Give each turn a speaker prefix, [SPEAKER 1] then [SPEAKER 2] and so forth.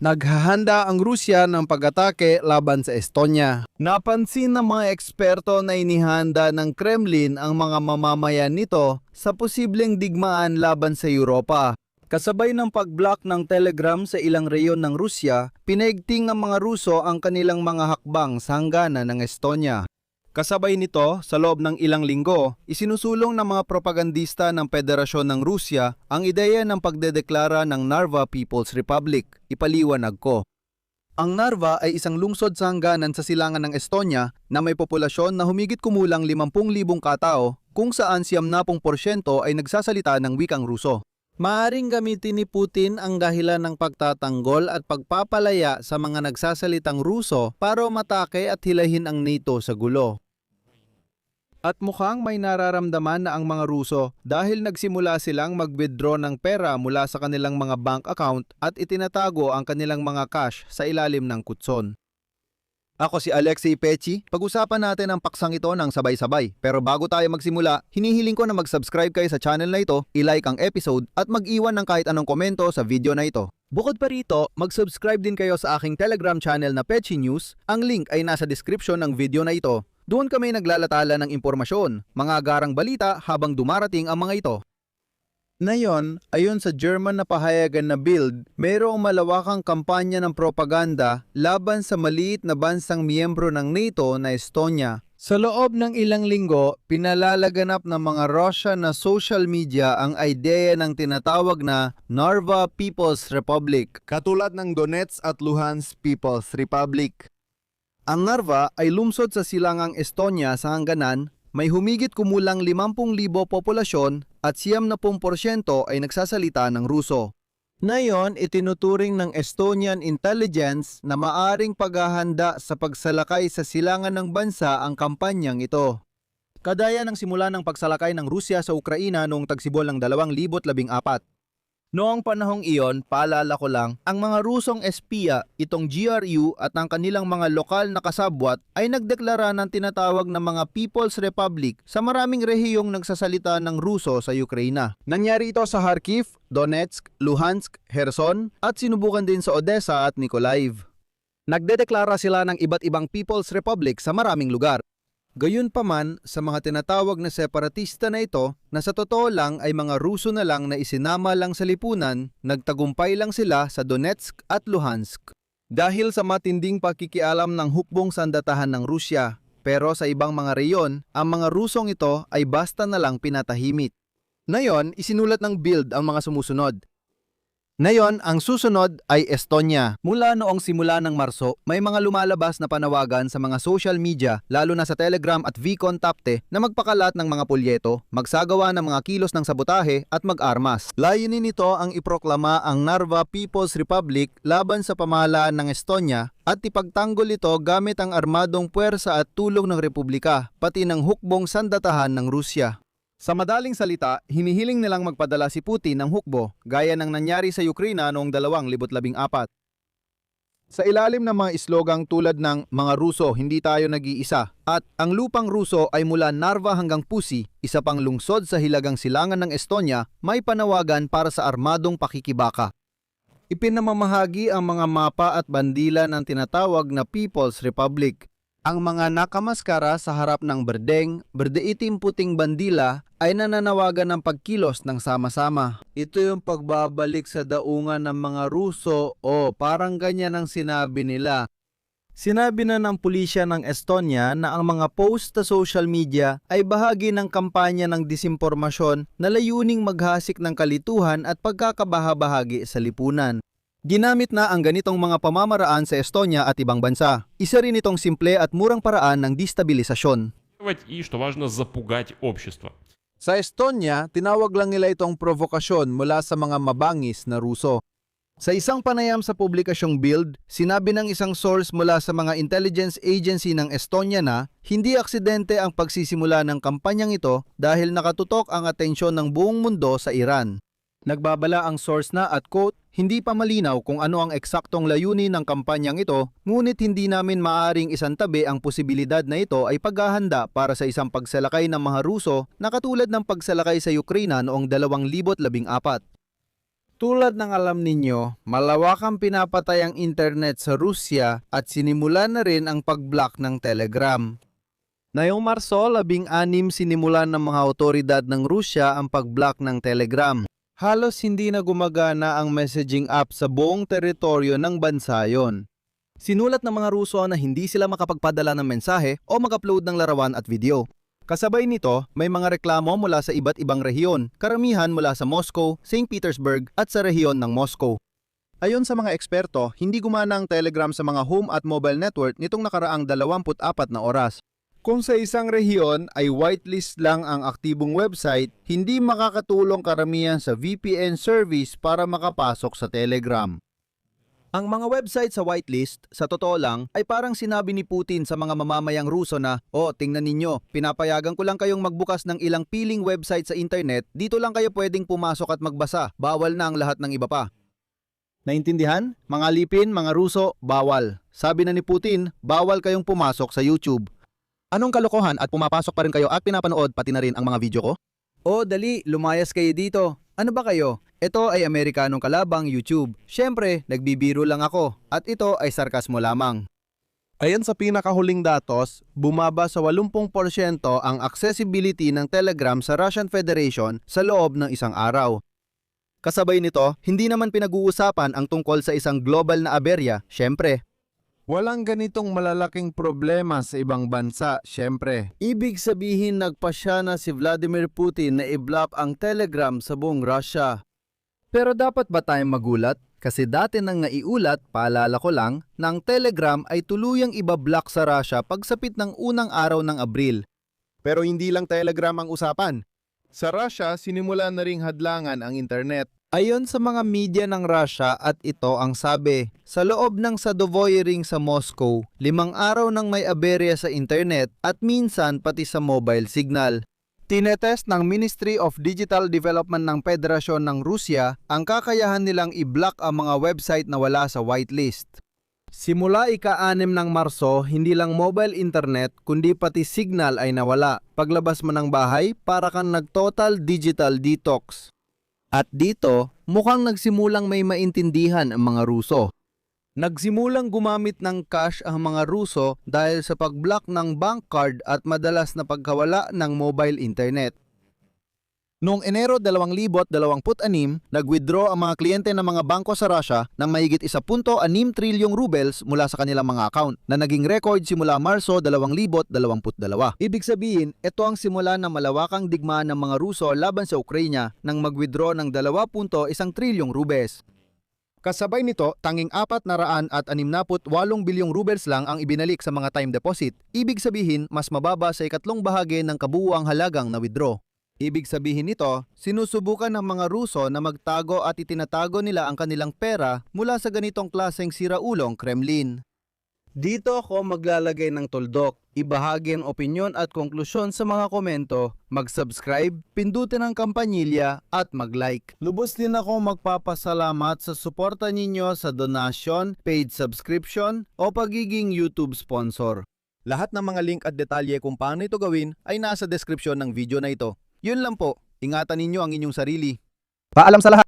[SPEAKER 1] Naghahanda ang Rusya ng pag-atake laban sa Estonia. Napansin ng mga eksperto na inihanda ng Kremlin ang mga mamamayan nito sa posibleng digmaan laban sa Europa. Kasabay ng pag-block ng Telegram sa ilang reyon ng Rusya, pinaigting ng mga Ruso ang kanilang mga hakbang sa hangganan ng Estonia. Kasabay nito, sa loob ng ilang linggo, isinusulong ng mga propagandista ng Federasyon ng Rusya ang ideya ng pagdedeklara ng Narva People's Republic. Ipaliwanag ko. Ang Narva ay isang lungsod sa hangganan sa silangan ng Estonia na may populasyon na humigit kumulang 50,000 katao kung saan 70% ay nagsasalita ng wikang Ruso. Maaring gamitin ni Putin ang dahilan ng pagtatanggol at pagpapalaya sa mga nagsasalitang Ruso para umatake at hilahin ang NATO sa gulo. At mukhang may nararamdaman na ang mga Ruso dahil nagsimula silang mag-withdraw ng pera mula sa kanilang mga bank account at itinatago ang kanilang mga cash sa ilalim ng kutson. Ako si Alexei Pechi. Pag-usapan natin ang paksang ito ng sabay-sabay. Pero bago tayo magsimula, hinihiling ko na mag-subscribe kayo sa channel na ito, i-like ang episode at mag-iwan ng kahit anong komento sa video na ito. Bukod pa rito, mag-subscribe din kayo sa aking Telegram channel na Pechi News. Ang link ay nasa description ng video na ito. Doon kami naglalatala ng impormasyon, mga agarang balita habang dumarating ang mga ito. Ngayon, ayon sa German na pahayagan na Bild, mayroong malawakang kampanya ng propaganda laban sa maliit na bansang miyembro ng NATO na Estonia. Sa loob ng ilang linggo, pinalalaganap ng mga Russian na social media ang ideya ng tinatawag na Narva People's Republic, katulad ng Donetsk at Luhansk People's Republic. Ang Narva ay lungsod sa silangang Estonia sa hangganan, may humigit kumulang 50,000 populasyon at 70% ay nagsasalita ng Ruso. Ngayon, itinuturing ng Estonian intelligence na maaring paghahanda sa pagsalakay sa silangan ng bansa ang kampanyang ito. Kadaya ng simula ng pagsalakay ng Rusya sa Ukraina noong tagsibol ng 2014. Noong panahong iyon, paalala ko lang, ang mga Rusong espiya, itong GRU at ang kanilang mga lokal na kasabwat ay nagdeklara ng tinatawag na mga People's Republic sa maraming rehiyong nagsasalita ng Ruso sa Ukraina. Nangyari ito sa Kharkiv, Donetsk, Luhansk, Kherson at sinubukan din sa Odessa at Mykolaiv. Nagdedeklara sila ng iba't ibang People's Republic sa maraming lugar. Gayunpaman, sa mga tinatawag na separatista na ito, na sa totoo lang ay mga Ruso na lang na isinama lang sa lipunan, nagtagumpay lang sila sa Donetsk at Luhansk. Dahil sa matinding pakikialam ng hukbong sandatahan ng Rusya, pero sa ibang mga reyon, ang mga Rusong ito ay basta na lang pinatahimik. Ngayon, isinulat ng Bild ang mga sumusunod. Ngayon, ang susunod ay Estonia. Mula noong simula ng Marso, may mga lumalabas na panawagan sa mga social media, lalo na sa Telegram at VKontakte, na magpakalat ng mga pulyeto, magsagawa ng mga kilos ng sabotahe at mag-armas. Layunin nito ang iproklama ang Narva People's Republic laban sa pamahalaan ng Estonia at ipagtanggol ito gamit ang armadong puwersa at tulong ng Republika, pati ng hukbong sandatahan ng Rusya. Sa madaling salita, hinihiling nilang magpadala si Putin ng hukbo, gaya ng nangyari sa Ukraina noong 2014. Sa ilalim ng mga islogang tulad ng "Mga Ruso, hindi tayo nag-iisa" at "Ang lupang Ruso ay mula Narva hanggang Pusi", isa pang lungsod sa hilagang silangan ng Estonia, may panawagan para sa armadong pakikibaka. Ipinamamahagi ang mga mapa at bandila ng tinatawag na People's Republic. Ang mga nakamaskara sa harap ng berdeng, berde-itim puting bandila ay nananawagan ng pagkilos ng sama-sama. Ito yung pagbabalik sa daungan ng mga Ruso o parang ganyan ang sinabi nila. Sinabi na ng pulisya ng Estonia na ang mga post sa social media ay bahagi ng kampanya ng disinformasyon na layuning maghasik ng kalituhan at pagkakabahabahagi sa lipunan. Ginamit na ang ganitong mga pamamaraan sa Estonia at ibang bansa. Isa rin itong simple at murang paraan ng destabilisasyon. Sa Estonia, tinawag lang nila itong provokasyon mula sa mga mabangis na Ruso. Sa isang panayam sa publikasyong Bild, sinabi ng isang source mula sa mga intelligence agency ng Estonia na hindi aksidente ang pagsisimula ng kampanyang ito dahil nakatutok ang atensyon ng buong mundo sa Iran. Nagbabala ang source na at quote, "Hindi pa malinaw kung ano ang eksaktong layunin ng kampanyang ito, ngunit hindi namin maaring isantabi ang posibilidad na ito ay paghahanda para sa isang pagsalakay ng mga Ruso na katulad ng pagsalakay sa Ukraina noong 2014. Tulad ng alam ninyo, malawakang pinapatay ang internet sa Rusya at sinimula na rin ang pag-block ng Telegram. Ngayong Marso, 16 sinimulan ng mga otoridad ng Rusya ang pag-block ng Telegram. Halos hindi na gumagana ang messaging app sa buong teritoryo ng bansa yon. Sinulat ng mga Ruso na hindi sila makapagpadala ng mensahe o mag-upload ng larawan at video. Kasabay nito, may mga reklamo mula sa iba't ibang rehiyon, karamihan mula sa Moscow, St. Petersburg at sa rehiyon ng Moscow. Ayon sa mga eksperto, hindi gumana ang Telegram sa mga home at mobile network nitong nakaraang 24 na oras. Kung sa isang rehiyon ay whitelist lang ang aktibong website, hindi makakatulong karamihan sa VPN service para makapasok sa Telegram. Ang mga website sa whitelist, sa totoo lang, ay parang sinabi ni Putin sa mga mamamayang Ruso na, tingnan ninyo, pinapayagan ko lang kayong magbukas ng ilang piling website sa internet, dito lang kayo pwedeng pumasok at magbasa, bawal na ang lahat ng iba pa. Naintindihan? Mga lipin, mga Ruso, bawal. Sabi na ni Putin, bawal kayong pumasok sa YouTube. Anong kalokohan at pumapasok pa rin kayo at pinapanood pati na rin ang mga video ko? Dali, lumayas kayo dito. Ano ba kayo? Ito ay Amerikanong kalabang YouTube. Siyempre, nagbibiro lang ako at ito ay sarkasmo lamang. Ayon sa pinakahuling datos, bumaba sa 80% ang accessibility ng Telegram sa Russian Federation sa loob ng isang araw. Kasabay nito, hindi naman pinag-uusapan ang tungkol sa isang global na aberya, siyempre. Walang ganitong malalaking problema sa ibang bansa, siyempre. Ibig sabihin nagpasya na si Vladimir Putin na i-block ang Telegram sa buong Russia. Pero dapat ba tayong magulat? Kasi dati nang naiulat, paalala ko lang, na ang Telegram ay tuluyang ibablock sa Russia pagsapit ng unang araw ng Abril. Pero hindi lang Telegram ang usapan. Sa Russia, sinimula na ring hadlangan ang internet. Ayon sa mga media ng Russia at ito ang sabi, sa loob ng Sadovoy Ring sa Moscow, 5 araw nang may aberya sa internet at minsan pati sa mobile signal. Tinetest ng Ministry of Digital Development ng Federasyon ng Rusya ang kakayahan nilang i-block ang mga website na wala sa whitelist. Simula ika-6 ng Marso, hindi lang mobile internet kundi pati signal ay nawala. Paglabas mo ng bahay, para kang nag-total digital detox. At dito, mukhang nagsimulang may maintindihan ang mga Ruso. Nagsimulang gumamit ng cash ang mga Ruso dahil sa pag-block ng bank card at madalas na pagkawala ng mobile internet. Noong Enero 2026, nag-withdraw ang mga kliyente ng mga bangko sa Russia ng mahigit 1.6 trilyong rubles mula sa kanilang mga account na naging record simula Marso 2022. Ibig sabihin, ito ang simula ng malawakang digmaan ng mga Ruso laban sa Ukraine nang mag-withdraw ng 2.1 trilyong rubles. Kasabay nito, tanging 468 bilyong rubles lang ang ibinalik sa mga time deposit. Ibig sabihin, mas mababa sa ikatlong bahagi ng kabuuang halagang na withdraw. Ibig sabihin nito, sinusubukan ng mga Ruso na magtago at itinatago nila ang kanilang pera mula sa ganitong klaseng siraulong Kremlin. Dito ako maglalagay ng tuldok, ibahagi ang opinyon at konklusyon sa mga komento, mag-subscribe, pindutin ang kampanilya at mag-like. Lubos din ako magpapasalamat sa suporta ninyo sa donasyon, paid subscription o pagiging YouTube sponsor. Lahat ng mga link at detalye kung paano ito gawin ay nasa description ng video na ito. Yun lang po, ingatan ninyo ang inyong sarili. Paalam sa lahat!